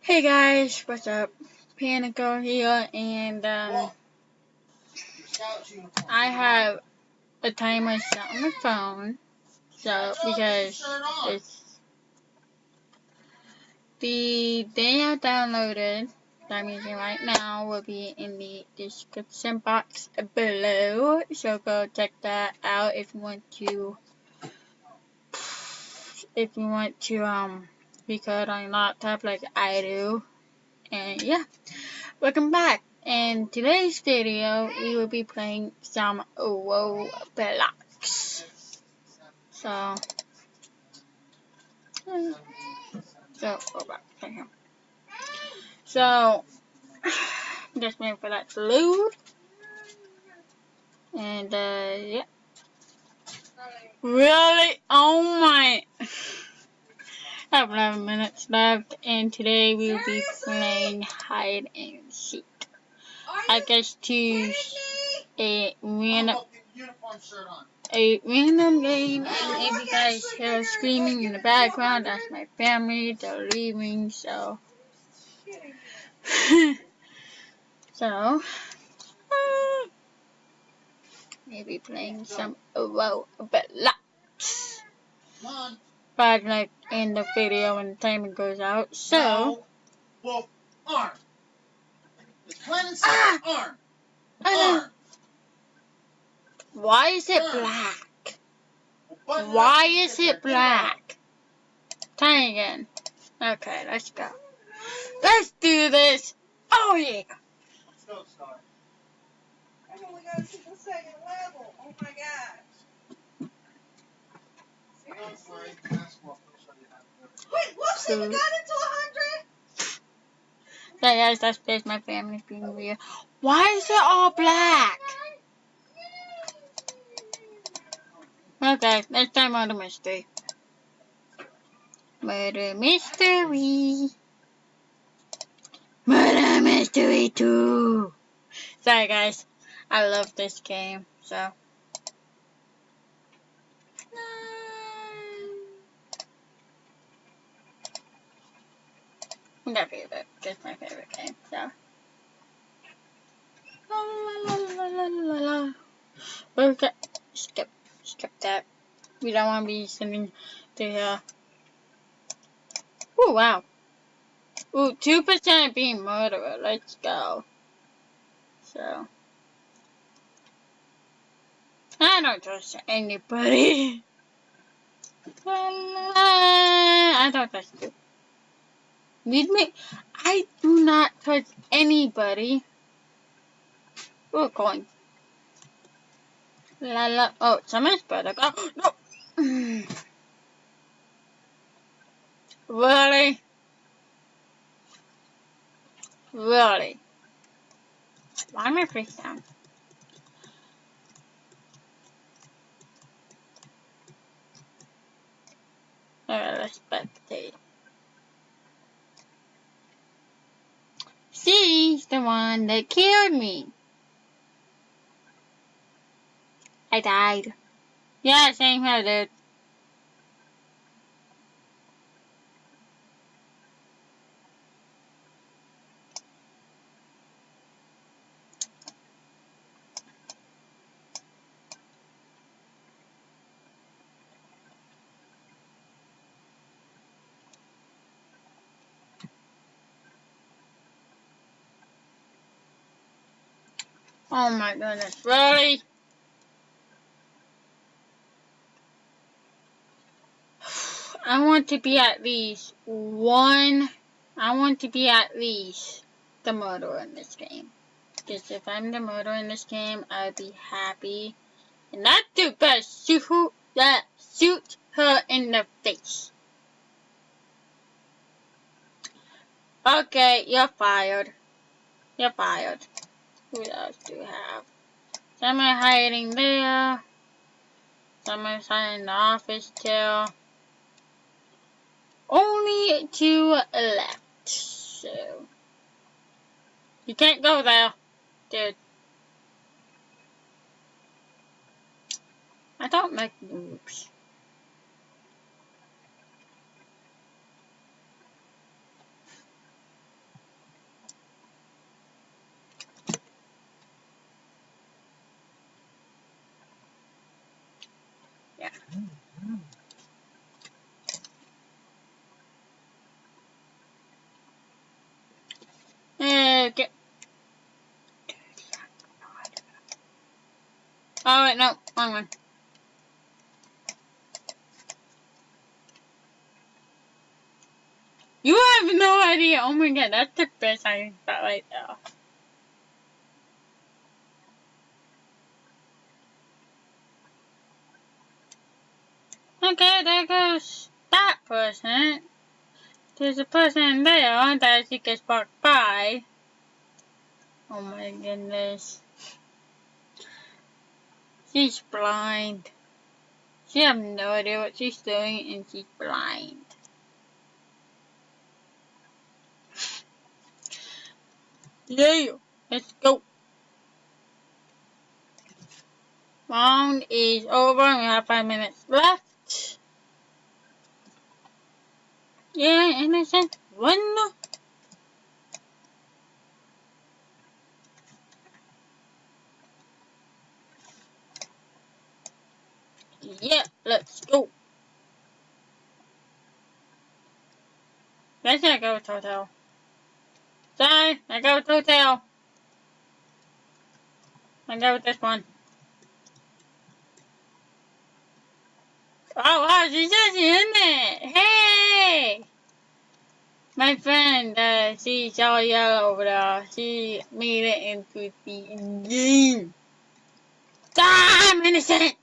Hey guys, what's up? Panico here, and I have a timer set on my phone, so because it's the day I downloaded that I'm using right now will be in the description box below, so go check that out if you want to record on your laptop like I do. And yeah, welcome back. In today's video, we will be playing some Roblox. So, Roblox right here. So, just waiting for that to load. And yeah. Really? Oh my! I have 11 minutes left, and today we will be playing hide and seek. I guess choose a random game, and if you guys hear screaming in the background, that's my family. They're leaving, so maybe playing some Roblox. But like in the video when the timer goes out, so. Wolf arm. It's plain and simple. Arm. Arm. Why is it black? Why is it black? Try again. Okay, let's go. Let's do this. Oh yeah. Let's go, Star. I've only got to the second level. Oh my gosh. Seriously? Wait, whoops, we got it to 100? Yeah, guys, that's just my family being weird. Why is it all black? Okay, let's try Murder Mystery. Murder Mystery. Murder Mystery 2. Sorry, guys. I love this game, so. That's my favorite game, so. La la la la la la. Okay, skip that. We don't want to be sending the, oh wow. Ooh, 2% being murderer. Let's go. So. I don't trust anybody. I don't trust you. Leave me. I do not trust anybody. Ooh, coin. La la. Oh, someone's better go. No. Really? Really? Why am I face down? Alright, let's spectate. She's the one that killed me. I died. Yeah, same here, dude. Oh my goodness, really? I want to be at least one. I want to be at least the murderer in this game. Because if I'm the murderer in this game, I'd be happy. And not to best shoot her in the face. Okay, you're fired. You're fired. Who else do we have? Someone hiding there. Someone's hiding in the office too. Only 2 left. So you can't go there, dude. I don't like moves. wait, no, wrong one. You have no idea. Oh my god, that's the best hiding spot right there. Okay, there goes that person. There's a person there that she gets walked by. Oh my goodness. She's blind. She has no idea what she's doing and she's blind. Yeah, let's go. Round is over and we have 5 minutes left. Yeah, innocent. One. Yeah, let's go. Let's not go with Hotel. Sorry, I go with Hotel. I go with this one. Oh wow, she's just in it. Hey! My friend, she's all yellow over there. She made it into the game. I'm innocent!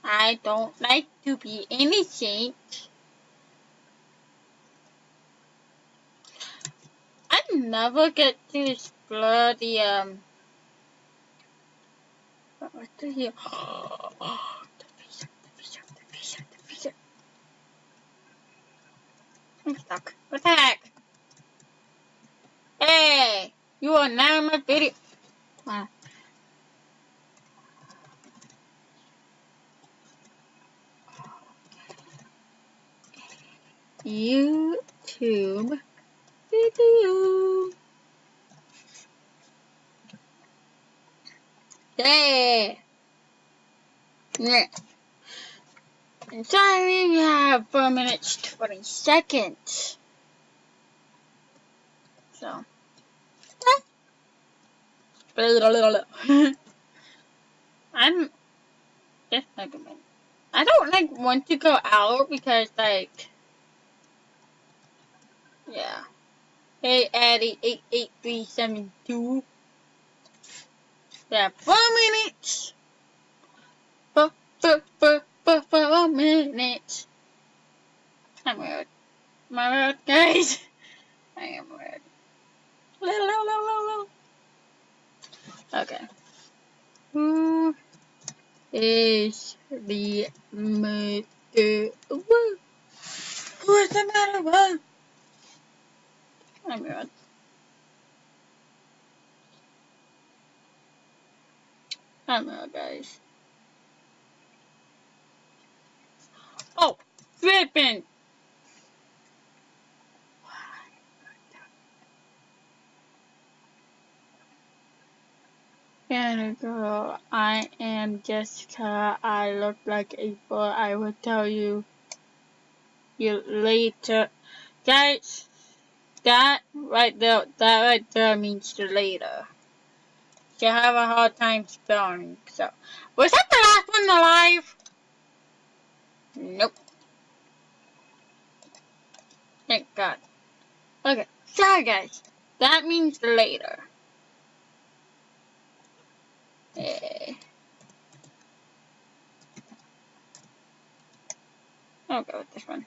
I don't like to be innocent. I never get to explore the, what's the here? The visa. I'm stuck. What the heck? Hey! You are now in my video. YouTube video. Yeah. Yeah. Sorry, we have 4 minutes 20 seconds. So. I'm just like a minute. I don't like want to go out because like yeah. Hey Addy 88372. Yeah, 4 minutes. 4 minutes. I'm weird. Am I weird, guys? I am weird. Okay. Who is the murderer? Who's the murderer? I'm weird. I'm weird, guys. Oh, flipping! And girl, I am Jessica. I look like a boy. I will tell you later. Guys, that right there means later. You have a hard time spelling. So, was that the last one alive? Nope. Thank God. Okay, sorry guys. That means later. I'll go with this one.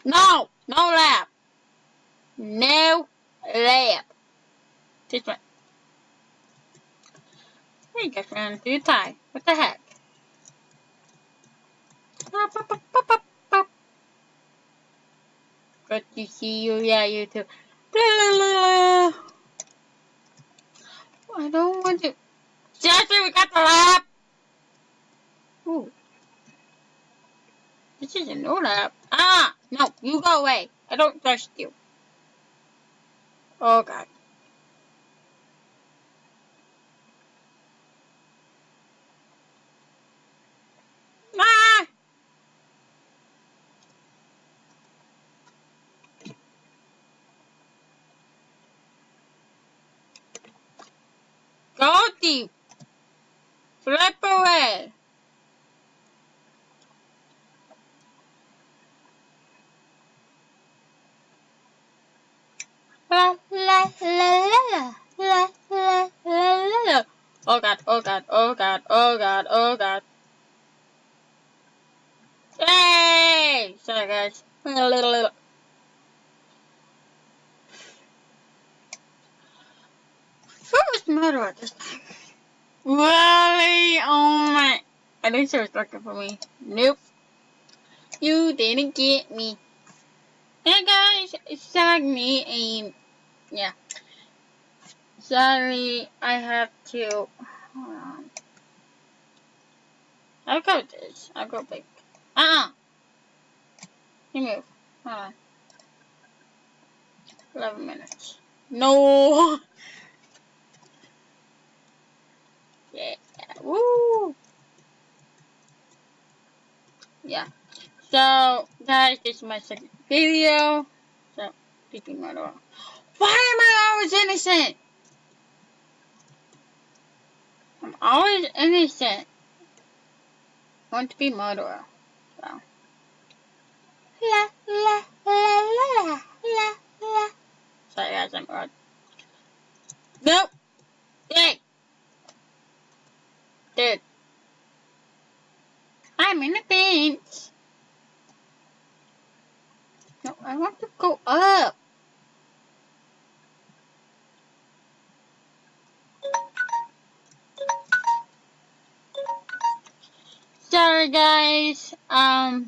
No! No lab! No lab! This one. We just ran through the tie. What the heck? Good to see you. Yeah, you too. I don't want to. Jesse, we got the lab! Ooh. This is a new lab. Ah! No, you go away. I don't trust you. Oh, God. Ah! Go you. Flip away. La la la la la la la la. Oh god, oh god, oh god, oh god, oh god. Yay! Sorry guys. What was the matter with this time? Really? Oh my. I think she was looking for me. Nope. You didn't get me. Hey guys, it's Sagni and yeah. Sorry, I have to. Hold on. I'll go with this. I'll go big. You move. Hold on. 11 minutes. No! Yeah. Woo! Yeah. So, guys, this is my second video. So, keeping my door. Why am I always innocent? I'm always innocent. I want to be murderer. So. La, la, la, la, la, la. Sorry, guys, I'm wrong. Nope. Yay. Dude. I'm in the bench. No, I want to go up. Sorry guys, I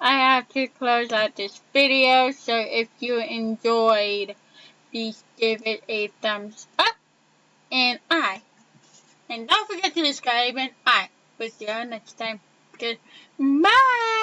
have to close out this video, so if you enjoyed, please give it a thumbs up, and don't forget to subscribe, and I will see you next time. Goodbye!